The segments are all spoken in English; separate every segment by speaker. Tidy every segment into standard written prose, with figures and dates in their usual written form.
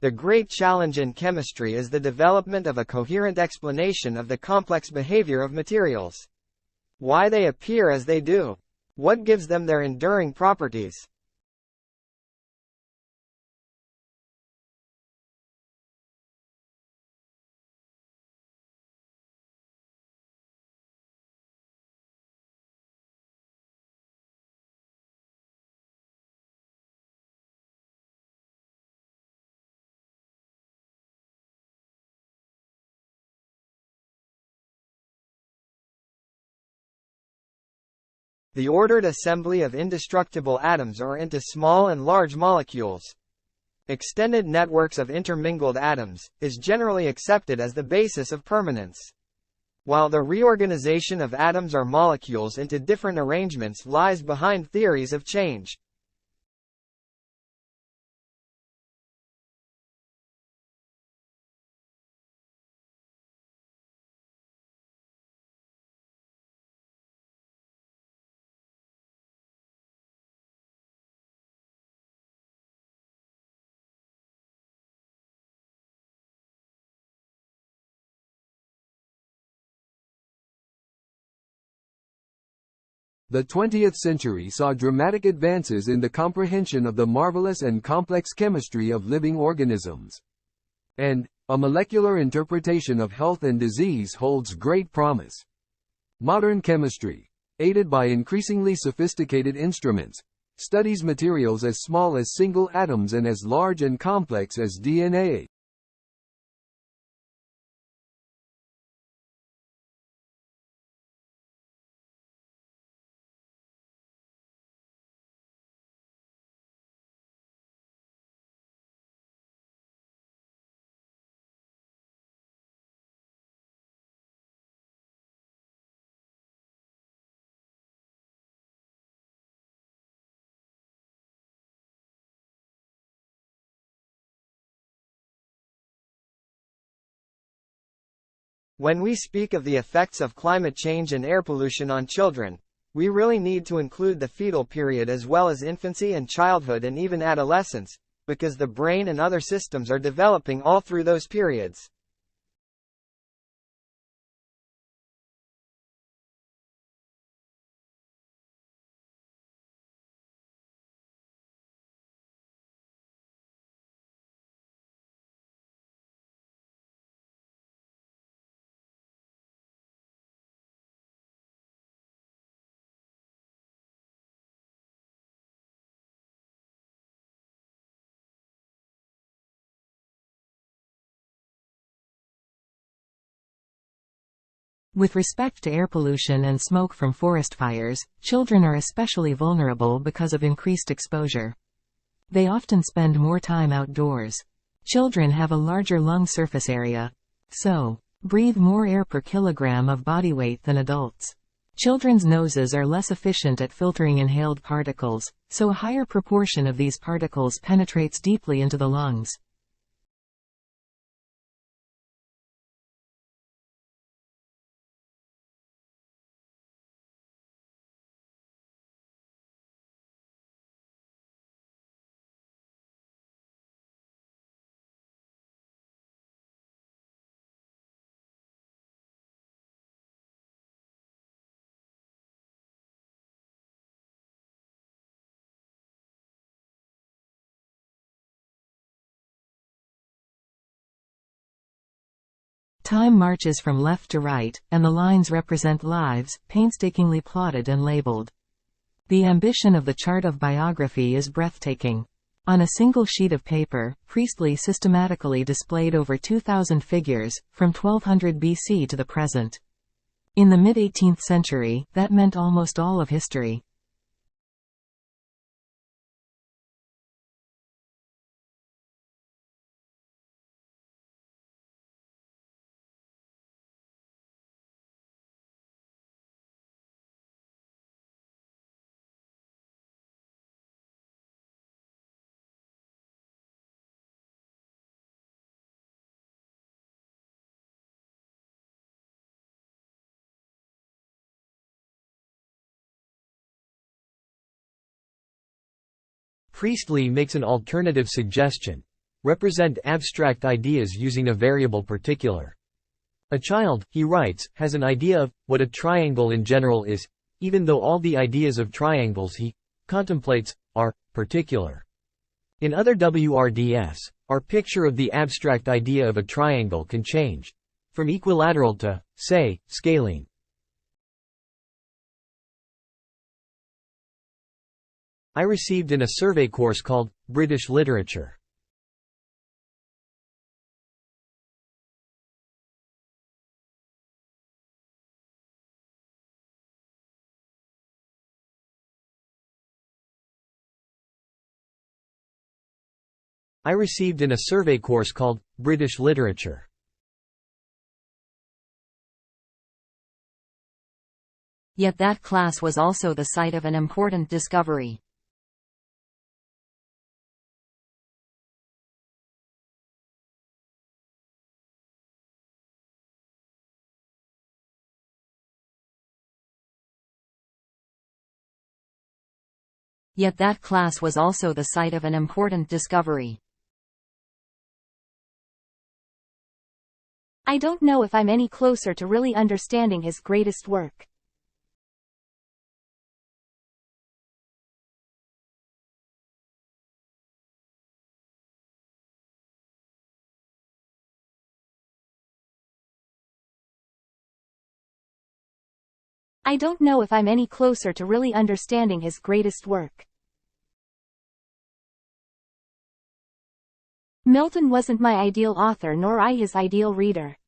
Speaker 1: The great challenge in chemistry is the development of a coherent explanation of the complex behavior of materials. Why they appear as they do. What gives them their enduring properties. The ordered assembly of indestructible atoms or into small and large molecules. Extended networks of intermingled atoms, is generally accepted as the basis of permanence. While the reorganization of atoms or molecules into different arrangements lies behind theories of change.
Speaker 2: The 20th century saw dramatic advances in the comprehension of the marvelous and complex chemistry of living organisms. And, a molecular interpretation of health and disease holds great promise. Modern chemistry, aided by increasingly sophisticated instruments, studies materials as small as single atoms and as large and complex as DNA.
Speaker 1: When we speak of the effects of climate change and air pollution on children, we really need to include the fetal period as well as infancy and childhood and even adolescence, because the brain and other systems are developing all through those periods.
Speaker 3: With respect to air pollution and smoke from forest fires, children are especially vulnerable because of increased exposure. They often spend more time outdoors. Children have a larger lung surface area, so breathe more air per kilogram of body weight than adults. Children's noses are less efficient at filtering inhaled particles, so a higher proportion of these particles penetrates deeply into the lungs. Time marches from left to right, and the lines represent lives, painstakingly plotted and labeled. The ambition of the chart of biography is breathtaking. On a single sheet of paper, Priestley systematically displayed over 2,000 figures, from 1200 BC to the present. In the mid-18th century, that meant almost all of history.
Speaker 4: Priestley makes an alternative suggestion. Represent abstract ideas using a variable particular. A child, he writes, has an idea of what a triangle in general is, even though all the ideas of triangles he contemplates are particular. In other WRDS, our picture of the abstract idea of a triangle can change from equilateral to, say, scalene. I received in a survey course called British Literature. I received in a survey course called British Literature.
Speaker 5: Yet that class was also the site of an important discovery. Yet that class was also the site of an important discovery.
Speaker 6: I don't know if I'm any closer to really understanding his greatest work. I don't know if I'm any closer to really understanding his greatest work. Milton wasn't my ideal author nor I his ideal reader.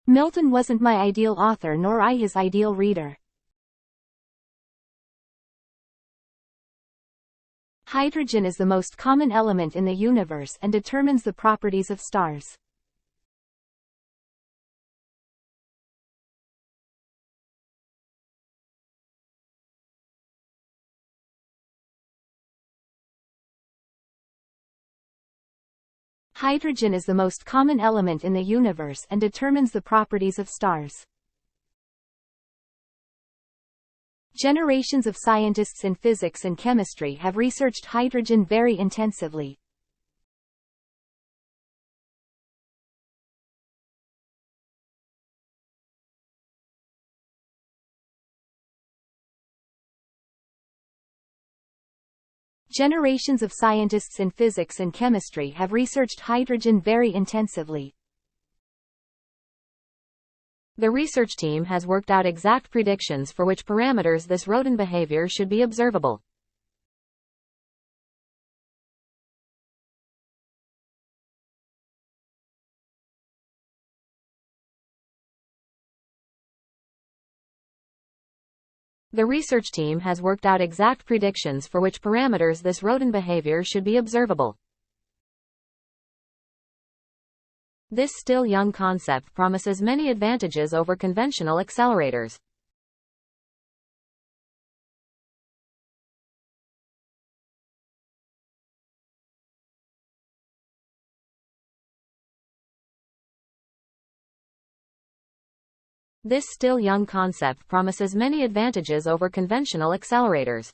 Speaker 6: Milton wasn't my ideal author nor I his ideal reader. Hydrogen is the most common element in the universe and determines the properties of stars. Hydrogen is the most common element in the universe and determines the properties of stars. Generations of scientists in physics and chemistry have researched hydrogen very intensively. Generations of scientists in physics and chemistry have researched hydrogen very intensively.
Speaker 5: The research team has worked out exact predictions for which parameters this rodent behavior should be observable. The research team has worked out exact predictions for which parameters this rodent behavior should be observable. This still young concept promises many advantages over conventional accelerators. This still young concept promises many advantages over conventional accelerators.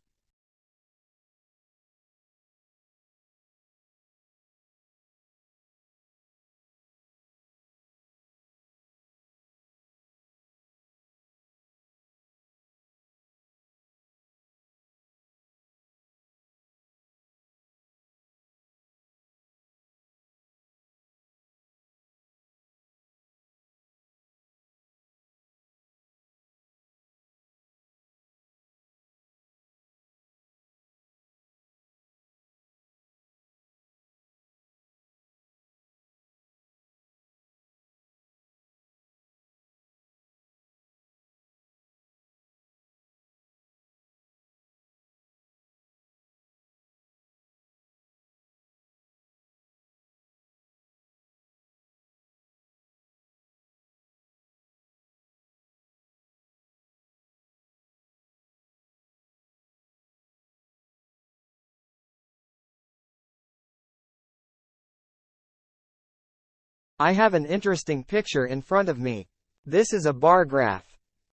Speaker 1: I have an interesting picture in front of me. This is a bar graph.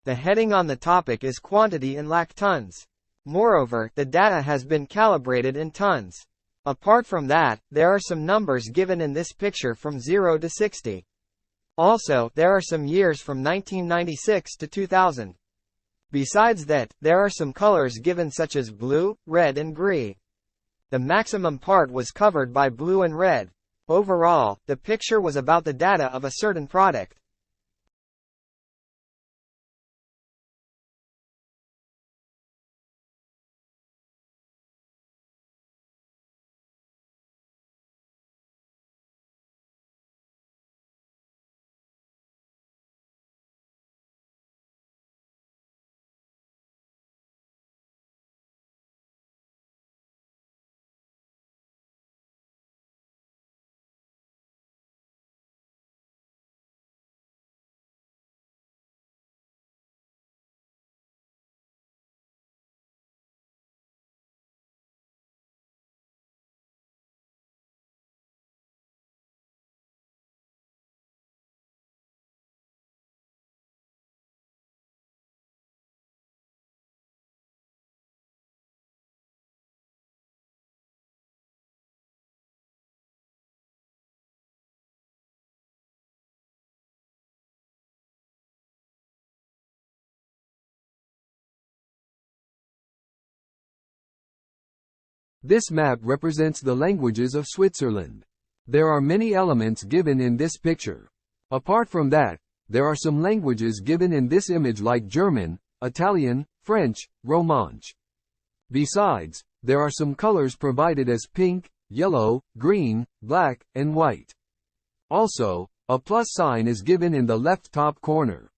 Speaker 1: The heading on the topic is quantity in lakh tons. Moreover, the data has been calibrated in tons. Apart from that, there are some numbers given in this picture from 0 to 60. Also, there are some years from 1996 to 2000. Besides that, there are some colors given such as blue, red and green. The maximum part was covered by blue and red. Overall, the picture was about the data of a certain product.
Speaker 2: This map represents the languages of Switzerland. There are many elements given in this picture. Apart from that, there are some languages given in this image like German, Italian, French, Romansh. Besides, there are some colors provided as pink, yellow, green, black, and white. Also, a plus sign is given in the left top corner.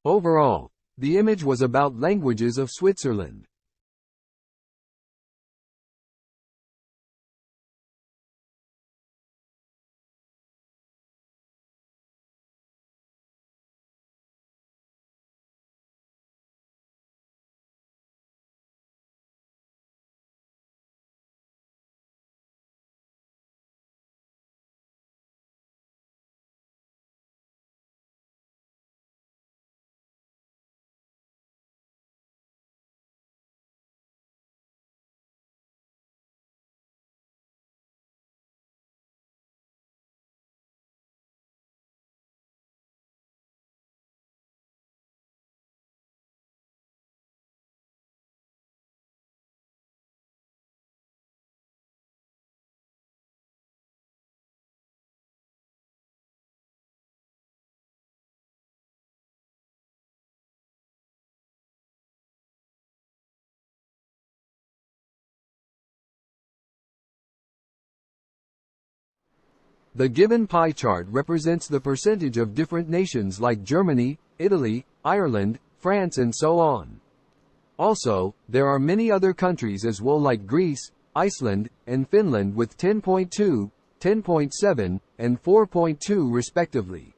Speaker 2: Overall, the image was about languages of Switzerland. The given pie chart represents the percentage of different nations like Germany, Italy, Ireland, France and so on. Also, there are many other countries as well like Greece, Iceland, and Finland with 10.2, 10.7, and 4.2 respectively.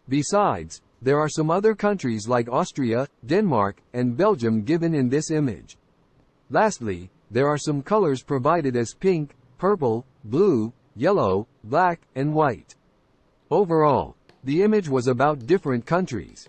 Speaker 2: Besides, there are some other countries like Austria, Denmark, and Belgium given in this image. Lastly, there are some colors provided as pink, purple, blue, yellow, black, and white. Overall, the image was about different countries.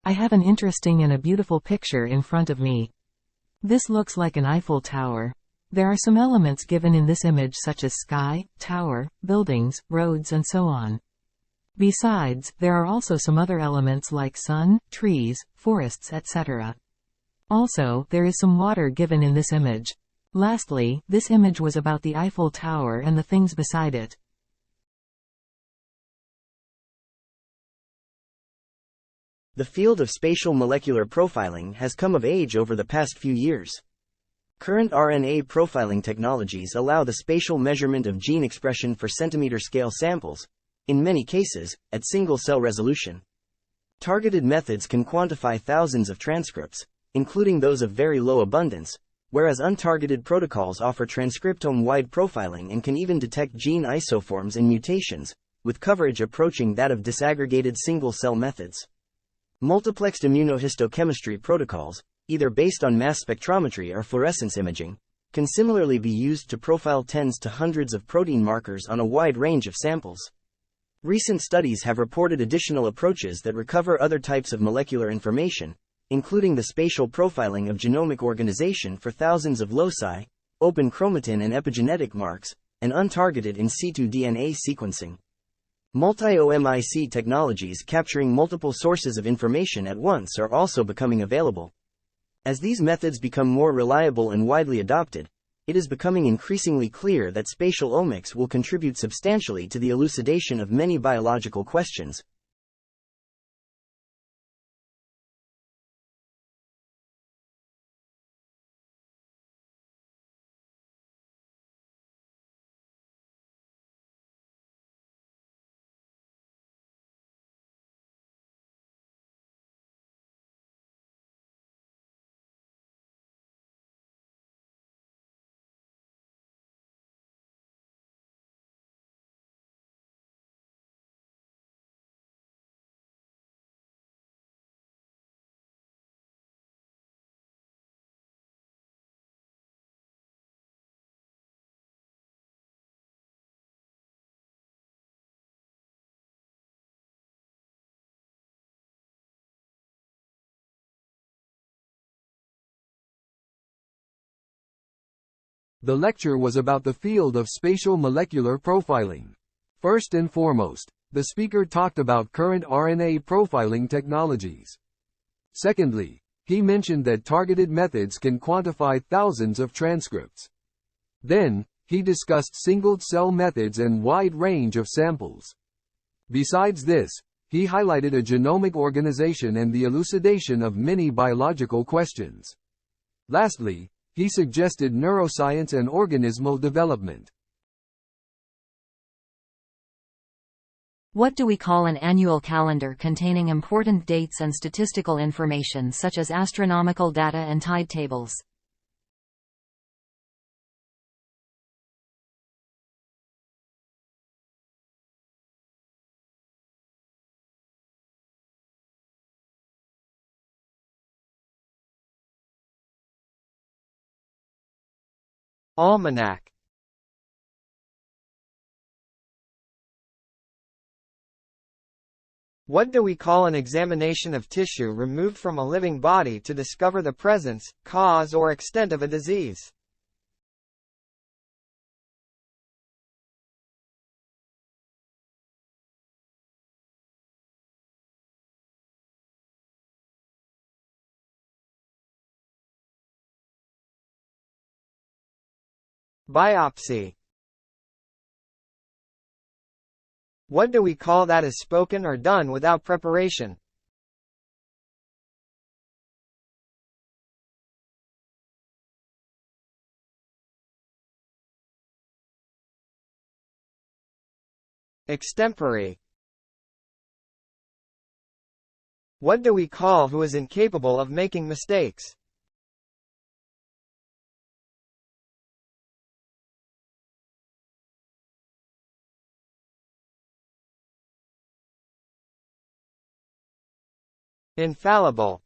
Speaker 3: I have an interesting and a beautiful picture in front of me. This looks like an Eiffel Tower. There are some elements given in this image such as sky, tower, buildings, roads and so on. Besides, there are also some other elements like sun, trees, forests, etc. Also, there is some water given in this image. Lastly, this image was about the Eiffel Tower and the things beside it.
Speaker 7: The field of spatial molecular profiling has come of age over the past few years. Current RNA profiling technologies allow the spatial measurement of gene expression for centimeter-scale samples, in many cases, at single-cell resolution. Targeted methods can quantify thousands of transcripts, including those of very low abundance, whereas untargeted protocols offer transcriptome-wide profiling and can even detect gene isoforms and mutations, with coverage approaching that of disaggregated single-cell methods. Multiplexed immunohistochemistry protocols, either based on mass spectrometry or fluorescence imaging, can similarly be used to profile tens to hundreds of protein markers on a wide range of samples. Recent studies have reported additional approaches that recover other types of molecular information, including the spatial profiling of genomic organization for thousands of loci, open chromatin and epigenetic marks, and untargeted in situ DNA sequencing. Multi-omic technologies capturing multiple sources of information at once are also becoming available. As these methods become more reliable and widely adopted, it is becoming increasingly clear that spatial omics will contribute substantially to the elucidation of many biological questions.
Speaker 2: The lecture was about the field of spatial molecular profiling. First and foremost, the speaker talked about current RNA profiling technologies. Secondly, he mentioned that targeted methods can quantify thousands of transcripts. Then, he discussed single-cell methods and wide range of samples. Besides this, he highlighted a genomic organization and the elucidation of many biological questions. Lastly, he suggested neuroscience and organismal development.
Speaker 5: What do we call an annual calendar containing important dates and statistical information such as astronomical data and tide tables?
Speaker 1: Almanac. What do we call an examination of tissue removed from a living body to discover the presence, cause or extent of a disease? Biopsy. What do we call that is spoken or done without preparation? Extempore. What do we call who is incapable of making mistakes? Infallible.